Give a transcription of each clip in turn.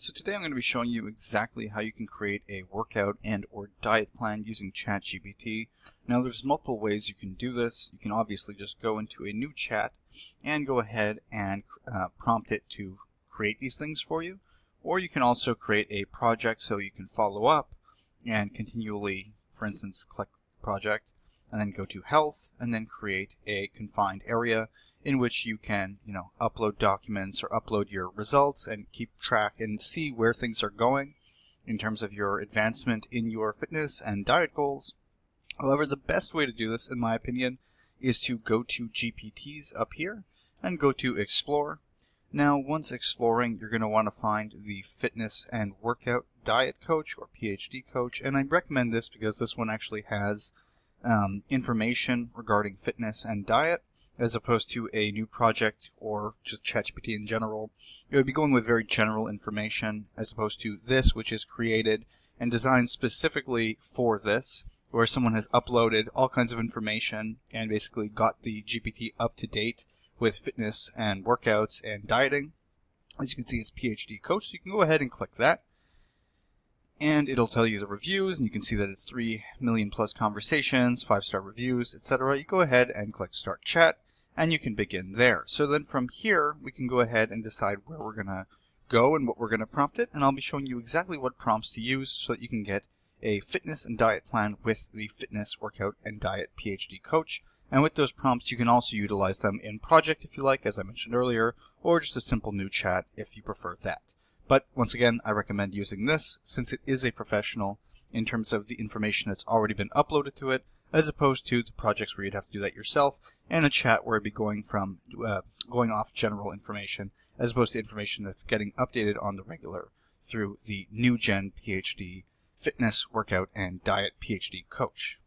So today I'm going to be showing you exactly how you can create a workout and or diet plan using ChatGPT. Now there's multiple ways you can do this. You can obviously just go into a new chat and go ahead and prompt it to create these things for you. Or you can also create a project so you can follow up and continually, for instance, click project and then go to health and then create a confined area in which you can, upload documents or upload your results and keep track and see where things are going in terms of your advancement in your fitness and diet goals. However, the best way to do this, in my opinion, is to go to GPTs up here and go to Explore. Now, once exploring, you're going to want to find the Fitness and Workout Diet Coach or PhD Coach, and I recommend this because this one actually has information regarding fitness and diet, as opposed to a new project or just ChatGPT in general. It would be going with very general information as opposed to this, which is created and designed specifically for this, where someone has uploaded all kinds of information and basically got the GPT up to date with fitness and workouts and dieting. As you can see, it's PhD Coach, so you can go ahead and click that. And it'll tell you the reviews, and you can see that it's 3 million plus conversations, 5-star reviews, etc. You go ahead and click Start Chat, and you can begin there. So then from here, we can go ahead and decide where we're going to go and what we're going to prompt it, and I'll be showing you exactly what prompts to use so that you can get a fitness and diet plan with the Fitness, Workout, and Diet PhD Coach. And with those prompts, you can also utilize them in project if you like, as I mentioned earlier, or just a simple new chat if you prefer that. But once again, I recommend using this since it is a professional in terms of the information that's already been uploaded to it, as opposed to the projects where you'd have to do that yourself, and a chat where it'd be going off general information, as opposed to information that's getting updated on the regular through the new gen PhD Fitness, Workout, and Diet PhD Coach.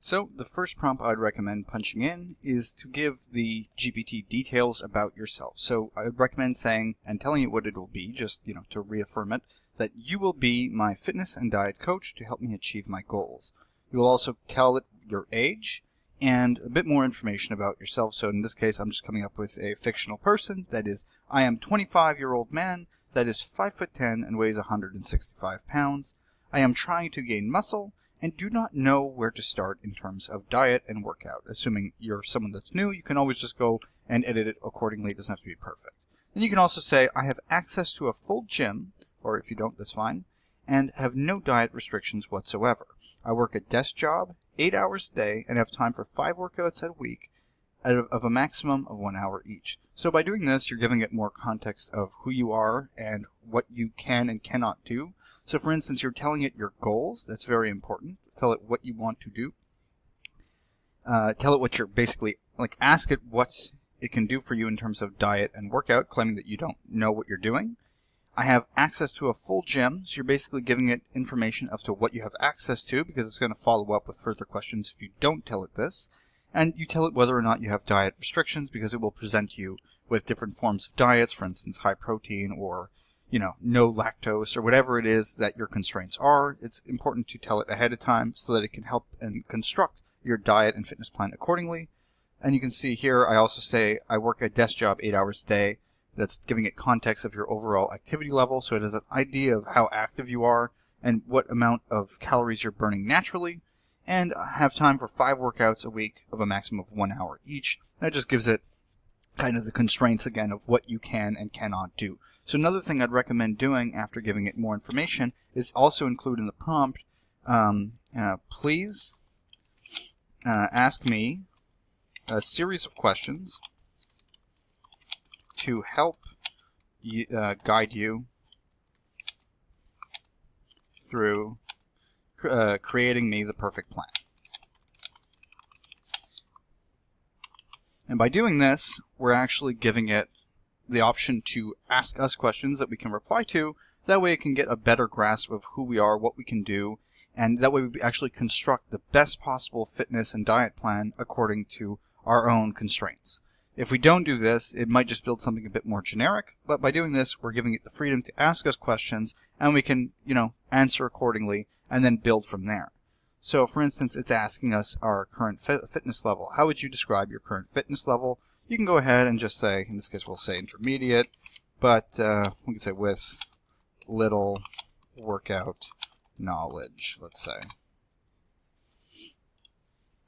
So the first prompt I'd recommend punching in is to give the GPT details about yourself. So I would recommend saying and telling it what it will be, just to reaffirm it, that you will be my fitness and diet coach to help me achieve my goals. You will also tell it your age and a bit more information about yourself. So in this case, I'm just coming up with a fictional person. That is, I am a 25-year-old man that is 5'10" and weighs 165 pounds. I am trying to gain muscle and do not know where to start in terms of diet and workout. Assuming you're someone that's new, you can always just go and edit it accordingly. It doesn't have to be perfect. Then you can also say, I have access to a full gym, or if you don't, that's fine, and have no diet restrictions whatsoever. I work a desk job, 8 hours a day, and have time for 5 workouts a week of a maximum of 1 hour each. So by doing this, you're giving it more context of who you are and what you can and cannot do. So for instance, you're telling it your goals. That's very important. Tell it what you want to do. Tell it what you're basically, ask it what it can do for you in terms of diet and workout, claiming that you don't know what you're doing. I have access to a full gym, so you're basically giving it information as to what you have access to, because it's going to follow up with further questions if you don't tell it this. And you tell it whether or not you have diet restrictions, because it will present you with different forms of diets, for instance, high protein or no lactose or whatever it is that your constraints are. It's important to tell it ahead of time so that it can help and construct your diet and fitness plan accordingly. And you can see here, I also say I work a desk job 8 hours a day. That's giving it context of your overall activity level, so it has an idea of how active you are and what amount of calories you're burning naturally. And have time for 5 workouts a week of a maximum of 1 hour each. That just gives it kind of the constraints again of what you can and cannot do. So another thing I'd recommend doing after giving it more information is also include in the prompt, please ask me a series of questions to help guide you through creating me the perfect plan. And by doing this, we're actually giving it the option to ask us questions that we can reply to. That way it can get a better grasp of who we are, what we can do, and that way we actually construct the best possible fitness and diet plan according to our own constraints. If we don't do this, it might just build something a bit more generic, but by doing this, we're giving it the freedom to ask us questions, and we can, answer accordingly, and then build from there. So, for instance, it's asking us our current fitness level. How would you describe your current fitness level? You can go ahead and just say, in this case we'll say intermediate, but we can say with little workout knowledge, let's say.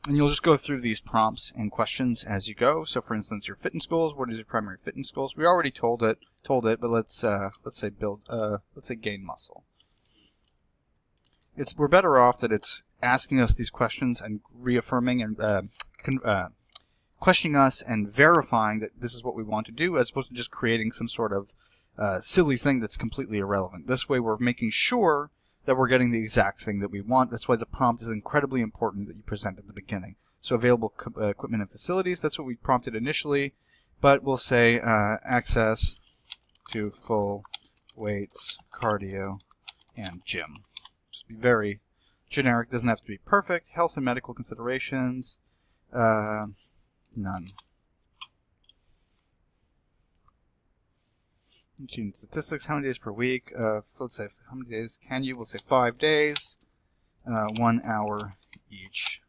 And you'll just go through these prompts and questions as you go. So for instance, your fitness goals, what is your primary fitness goals? We already told it, but let's say gain muscle. We're better off that it's asking us these questions and reaffirming and questioning us and verifying that this is what we want to do, as opposed to just creating some sort of silly thing that's completely irrelevant. This way we're making sure that we're getting the exact thing that we want. That's why the prompt is incredibly important that you present at the beginning. So available equipment and facilities, that's what we prompted initially, but we'll say access to full weights, cardio, and gym. Just be very generic, doesn't have to be perfect. Health and medical considerations, none. Statistics, how many days per week? Let's say, how many days can you? We'll say 5 days, 1 hour each.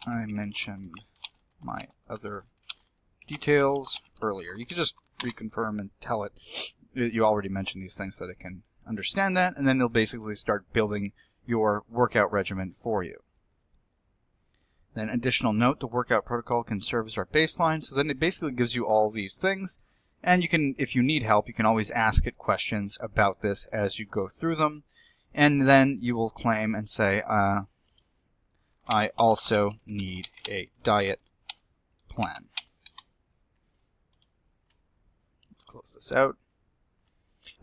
I mentioned my other details earlier. You can just reconfirm and tell it you already mentioned these things so that it can understand that, and then it'll basically start building your workout regimen for you. Then additional note, the workout protocol can serve as our baseline. So then it basically gives you all these things. And you can, if you need help, you can always ask it questions about this as you go through them. And then you will claim and say, I also need a diet plan. Let's close this out.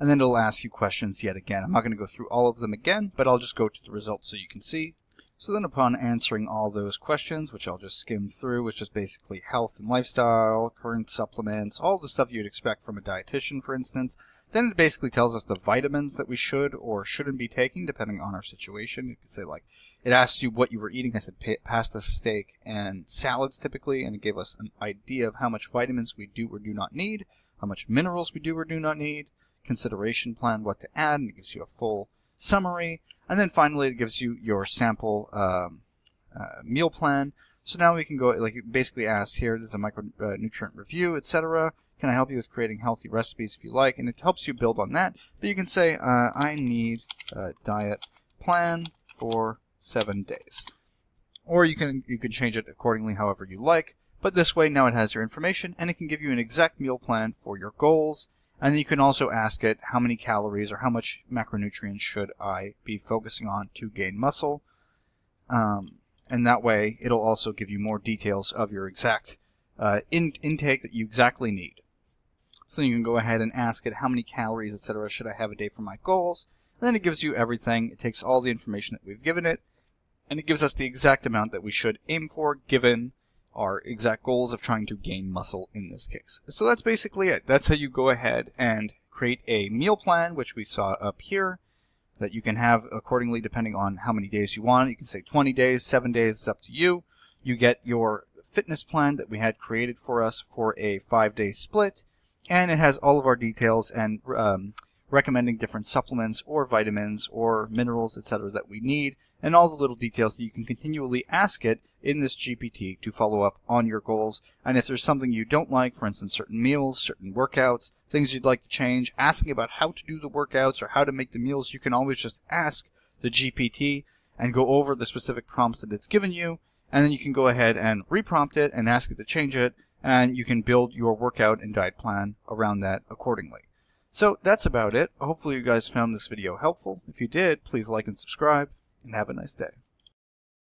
And then it'll ask you questions yet again. I'm not going to go through all of them again, but I'll just go to the results so you can see. So then upon answering all those questions, which I'll just skim through, which is basically health and lifestyle, current supplements, all the stuff you'd expect from a dietitian, for instance, then it basically tells us the vitamins that we should or shouldn't be taking, depending on our situation. You could say, like, it asks you what you were eating. I said pasta, steak, and salads typically, and it gave us an idea of how much vitamins we do or do not need, how much minerals we do or do not need, consideration plan, what to add, and it gives you a full summary. And then finally, it gives you your sample meal plan. So now we can go, like, it basically asks here, this is a micronutrient review, etc. Can I help you with creating healthy recipes if you like? And it helps you build on that. But you can say, I need a diet plan for 7 days. Or you can change it accordingly however you like. But this way, now it has your information, and it can give you an exact meal plan for your goals. And then you can also ask it how many calories or how much macronutrients should I be focusing on to gain muscle. And that way, it'll also give you more details of your exact intake that you exactly need. So then you can go ahead and ask it how many calories, etc. should I have a day for my goals. And then it gives you everything. It takes all the information that we've given it, and it gives us the exact amount that we should aim for given our exact goals of trying to gain muscle in this case. So that's basically it. That's how you go ahead and create a meal plan, which we saw up here, that you can have accordingly depending on how many days you want. You can say 20 days, 7 days, it's up to you. You get your fitness plan that we had created for us for a 5-day split, and it has all of our details and recommending different supplements or vitamins or minerals, etc. that we need, and all the little details that you can continually ask it in this GPT to follow up on your goals. And if there's something you don't like, for instance, certain meals, certain workouts, things you'd like to change, asking about how to do the workouts or how to make the meals, you can always just ask the GPT and go over the specific prompts that it's given you, and then you can go ahead and reprompt it and ask it to change it, and you can build your workout and diet plan around that accordingly. So that's about it. Hopefully you guys found this video helpful. If you did, please like and subscribe, and have a nice day.